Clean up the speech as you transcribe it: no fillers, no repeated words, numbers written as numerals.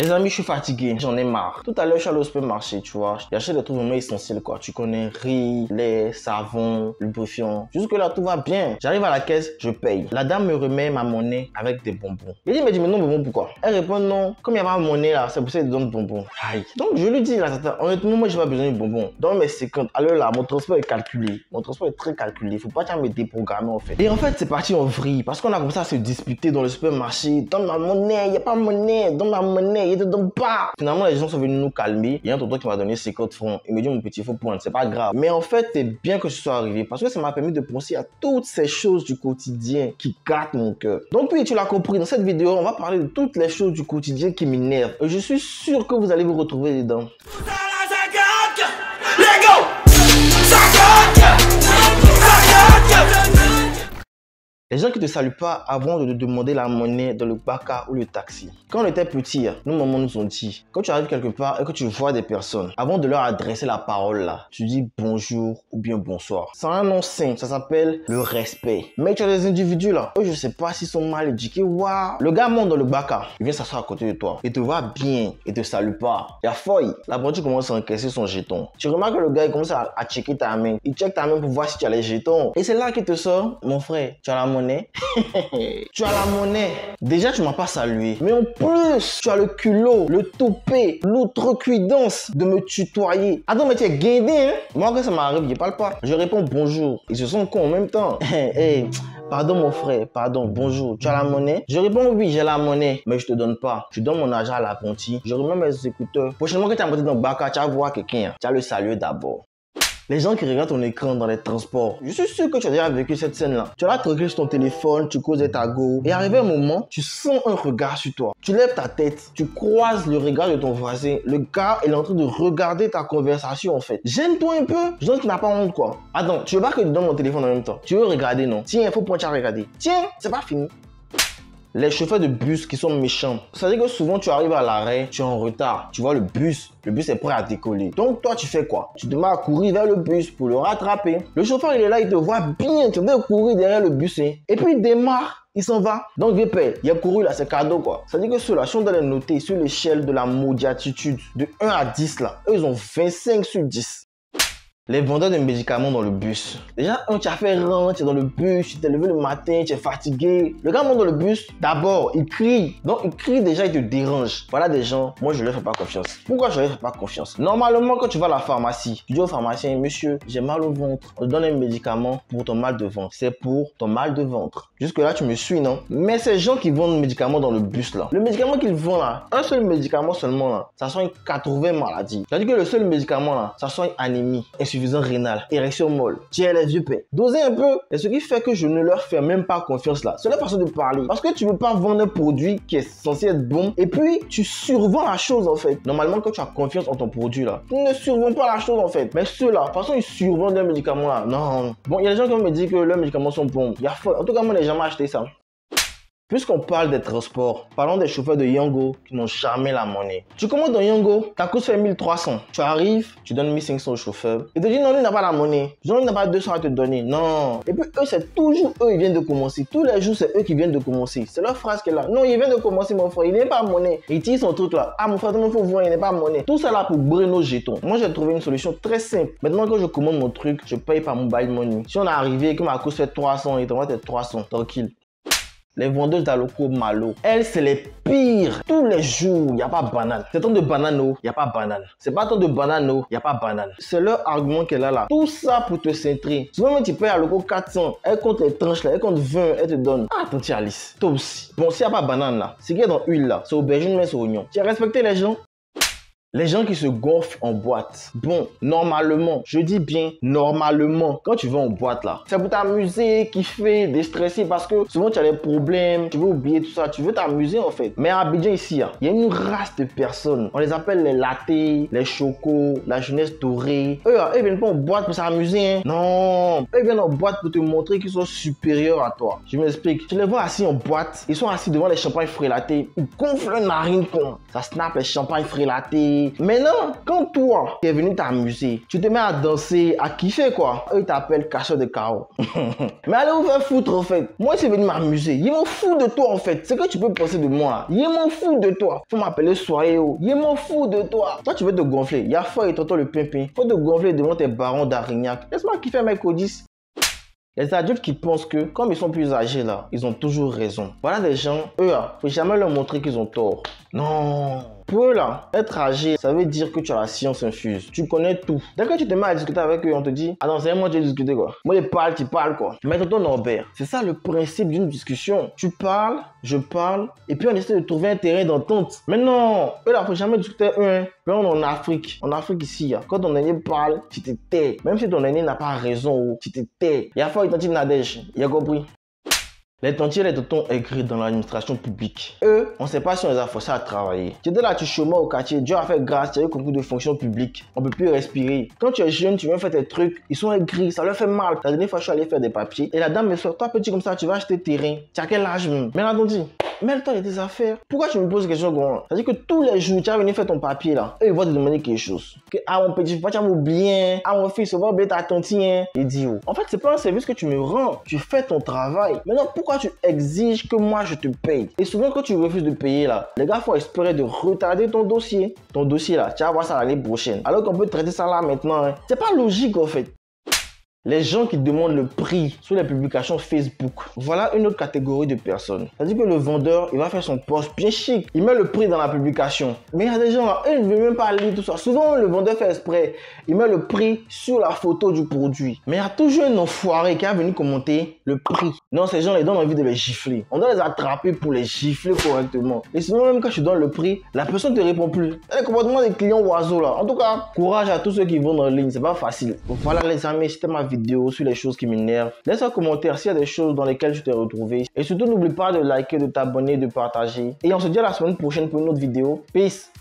Les amis, je suis fatigué, j'en ai marre. Tout à l'heure, je suis allé au supermarché, tu vois. J'achète des trucs vraiment essentiels, quoi. Tu connais, riz, lait, savon, lubrifiant. Jusque-là, tout va bien. J'arrive à la caisse, je paye. La dame me remet ma monnaie avec des bonbons. Je dis, mais non, bonbons, pourquoi? Elle répond, non. Comme il n'y a pas de monnaie là, c'est pour ça qu'elle donne bonbons. Aïe. Donc, je lui dis, là, honnêtement, moi, j'ai pas besoin de bonbons. Dans mes 50, alors là, mon transport est calculé. Mon transport est très calculé. Faut pas me déprogrammer, en fait. Et en fait, c'est parti en vrille. Parce qu'on a commencé à se disputer dans le supermarché. Donne ma monnaie, il n'y a pas de monnaie. Donne ma monnaie, il te donne pas. Finalement, les gens sont venus nous calmer. Il y a un tonton qui m'a donné 50 francs. Il me dit, mon petit, il faut prendre. C'est pas grave. Mais en fait, c'est bien que je sois arrivé. Parce que ça m'a permis de penser à toutes ces choses du quotidien qui gâtent mon cœur. Donc, oui, tu l'as compris. Dans cette vidéo, on va parler de toutes les choses du quotidien qui m'énervent. Et je suis sûr que vous allez vous retrouver dedans. Les gens qui ne te saluent pas avant de te demander la monnaie dans le baka ou le taxi. Quand on était petits, nos mamans nous ont dit, quand tu arrives quelque part et que tu vois des personnes, avant de leur adresser la parole là, tu dis bonjour ou bien bonsoir. C'est un nom simple, ça s'appelle le respect. Mais tu as des individus là, eux je sais pas s'ils sont mal éduqués, waouh. Le gars monte dans le baka, il vient s'asseoir à côté de toi, il te voit bien, il te salue pas. Il y a feuille. Là, tu commences à encaisser son jeton. Tu remarques que le gars il commence à checker ta main. Il check ta main pour voir si tu as les jetons. Et c'est là qu'il te sort, mon frère, tu as la monnaie. Tu as la monnaie. Déjà, tu m'as pas salué. Mais en plus, tu as le culot, le toupet, l'outrecuidance de me tutoyer. Attends, mais tu es guindé, hein? Moi, quand ça m'arrive, je parle pas. Je réponds bonjour. Ils se sont cons en même temps. Hey, pardon, mon frère. Pardon, bonjour. Tu as la monnaie? Je réponds oui, j'ai la monnaie. Mais je te donne pas. Je donne mon argent à l'apprenti. Je remets mes écouteurs. Prochainement, quand tu as monté dans le baka, tu vas voir quelqu'un. Tu vas le saluer d'abord. Les gens qui regardent ton écran dans les transports, je suis sûr que tu as déjà vécu cette scène-là. Tu as là tranquille sur ton téléphone, tu causes ta go, et arrivé un moment, tu sens un regard sur toi. Tu lèves ta tête, tu croises le regard de ton voisin. Le gars est en train de regarder ta conversation en fait. Gêne-toi un peu. Je pense qu'il n'a pas honte quoi. Attends, tu veux pas que je donne mon téléphone en même temps? Tu veux regarder non? Tiens, il faut prendre à regarder. Tiens, c'est pas fini. Les chauffeurs de bus qui sont méchants. C'est-à-dire que souvent tu arrives à l'arrêt, tu es en retard. Tu vois le bus est prêt à décoller. Donc toi tu fais quoi? Tu te mets à courir vers le bus pour le rattraper. Le chauffeur il est là, il te voit bien, tu veux courir derrière le bus hein? Et puis il démarre. Il s'en va. Donc, vieux père, il a couru là, c'est cadeau quoi. C'est-à-dire que ceux-là, si on doit les noter sur l'échelle de la maudiatitude de 1 à 10 là, eux ils ont 25 sur 10. Les vendeurs de médicaments dans le bus. Déjà, tu as fait rang, tu es dans le bus, tu t'es levé le matin, tu es fatigué. Le gars monte dans le bus, d'abord, il crie. Donc, il crie déjà, il te dérange. Voilà des gens, moi, je ne leur fais pas confiance. Pourquoi je ne leur fais pas confiance? Normalement, quand tu vas à la pharmacie, tu dis au pharmacien, monsieur, j'ai mal au ventre. On te donne un médicament pour ton mal de ventre. C'est pour ton mal de ventre. Jusque-là, tu me suis, non? Mais ces gens qui vendent des médicaments dans le bus, là, le médicament qu'ils vendent, là, un seul médicament seulement, là, ça soigne 80 maladies. C'est-à-dire que le seul médicament, là, ça soigne anémie, insuffisance rénale, érection molle. Tiens les vieux pères. Dosez un peu. Et ce qui fait que je ne leur fais même pas confiance là. C'est la façon de parler. Parce que tu ne peux pas vendre un produit qui est censé être bon et puis tu survends la chose en fait. Normalement, quand tu as confiance en ton produit là, tu ne survends pas la chose en fait. Mais ceux-là, de toute façon, ils survendent un médicament là. Non. Bon, il y a des gens qui me disent que leurs médicaments sont bons. Il y a faux. En tout cas, moi, je n'ai jamais acheté ça. Puisqu'on parle des transports, parlons des chauffeurs de Yango qui n'ont jamais la monnaie. Tu commandes dans Yango, ta course fait 1300. Tu arrives, tu donnes 1500 au chauffeur. Il te dit non, il n'a pas la monnaie. Non, il n'a pas 200 à te donner. Non. Et puis eux, c'est toujours eux, ils viennent de commencer. Tous les jours, c'est eux qui viennent de commencer. C'est leur phrase qui est là. Non, il vient de commencer, mon frère. Il n'est pas monnaie. Il tire son truc là. Ah, mon frère, il faut voir, il n'est pas monnaie. Tout ça là pour brûler nos jetons. Moi, j'ai trouvé une solution très simple. Maintenant, quand je commande mon truc, je paye par mobile money. Si on est arrivé et que ma course fait 300, il t'envoie tes 300. Tranquille. Les vendeuses d'Aloko Malo, elles, c'est les pires. Tous les jours, il n'y a pas banane. C'est temps de banane, il n'y a pas banane. C'est pas temps de banane, il n'y a pas banane. C'est leur argument qu'elle a là. Tout ça pour te centrer. Souvent, même tu payes Aloko 400, elle compte les tranches là, elle compte 20, elle te donne. Ah, ton Alice, toi aussi. Bon, s'il n'y a pas banane là, ce qu'il y a dans l'huile là, c'est aubergine, mais c'est oignon. Tu as respecté les gens? Les gens qui se gonflent en boîte. Bon, normalement, je dis bien normalement, quand tu vas en boîte là, c'est pour t'amuser, kiffer, déstresser parce que souvent tu as des problèmes, tu veux oublier tout ça, tu veux t'amuser en fait. Mais à Abidjan ici, il y a une race de personnes. On les appelle les latés, les chocos, la jeunesse dorée. Eux, ils viennent pas en boîte pour s'amuser. Hein. Non, eux viennent en boîte pour te montrer qu'ils sont supérieurs à toi. Je m'explique. Tu les vois assis en boîte, ils sont assis devant les champagnes frélatés, ils gonflent leur narine con. Ça snap les champagnes frélatés. amuser. Maintenant, quand toi, tu es venu t'amuser, tu te mets à danser, à kiffer quoi. Eux, ils t'appellent casseur de carreaux. Mais allez vous faire foutre en fait. Moi, je suis venu m'amuser. Ils m'en foutent de toi en fait. C'est que tu peux penser de moi. Ils m'en foutent de toi. Faut m'appeler Soyez-o. Ils m'en foutent de toi. Toi, tu veux te gonfler. Il y a fort et tonton le pimpin. Faut te gonfler devant tes barons d'Arignac. Laisse-moi kiffer mec au 10. Les adultes qui pensent que, comme ils sont plus âgés là, ils ont toujours raison. Voilà des gens, eux là, faut jamais leur montrer qu'ils ont tort. Non. Pour eux là, être âgé, ça veut dire que tu as la science infuse. Tu connais tout. Dès que tu te mets à discuter avec eux, on te dit, ah non, c'est moi qui vais discuter quoi. Moi je parle, tu parles quoi. Mais tonton Norbert, c'est ça le principe d'une discussion. Tu parles, je parle, et puis on essaie de trouver un terrain d'entente. Mais non, eux là, faut jamais discuter eux. Mais on est en Afrique. En Afrique ici, quand ton aîné parle, tu te tais. Même si ton aîné n'a pas raison, tu te tais. Il y a fort, il Nadège. Il a compris. Les tontiers et les tontons aigris dans l'administration publique. Eux, on ne sait pas si on les a forcés à travailler. Tu étais là, tu chômais au quartier, Dieu a fait grâce, tu as eu concours de fonction publique. On ne peut plus respirer. Quand tu es jeune, tu viens faire tes trucs, ils sont aigris, ça leur fait mal. La dernière fois, je suis allé faire des papiers et la dame me dit, toi petit comme ça, tu vas acheter terrain. Tu as quel âge même? Mais là, on dit, mêle-toi de tes affaires. Pourquoi tu me poses des questions comme ça? C'est-à-dire que tous les jours, tu vas venir faire ton papier là. Et ils vont te demander quelque chose. Que, ah mon petit, tu vas m'oublier. Ah mon fils, on va oublier ta tontine. Idiot. En fait, c'est pas un service que tu me rends. Tu fais ton travail. Maintenant, pourquoi tu exiges que moi je te paye? Et souvent, quand tu refuses de payer là, les gars font espérer de retarder ton dossier. Ton dossier là, tu vas voir ça l'année prochaine. Alors qu'on peut traiter ça là maintenant. Hein. C'est pas logique en fait. Les gens qui demandent le prix sur les publications Facebook. Voilà une autre catégorie de personnes. C'est-à-dire que le vendeur, il va faire son post bien chic. Il met le prix dans la publication. Mais il y a des gens là, ils ne veulent même pas lire tout ça. Souvent, le vendeur fait exprès. Il met le prix sur la photo du produit. Mais il y a toujours un enfoiré qui a venu commenter le prix. Non, ces gens, ils donnent envie de les gifler. On doit les attraper pour les gifler correctement. Et sinon, même quand je donne le prix, la personne ne te répond plus. C'est le comportement des clients oiseaux là. En tout cas, courage à tous ceux qui vendent en ligne. C'est pas facile. Voilà les amis, c'était ma vidéo sur les choses qui m'énervent. Laisse un commentaire s'il y a des choses dans lesquelles tu t'es retrouvé. Et surtout, n'oublie pas de liker, de t'abonner, de partager. Et on se dit à la semaine prochaine pour une autre vidéo. Peace!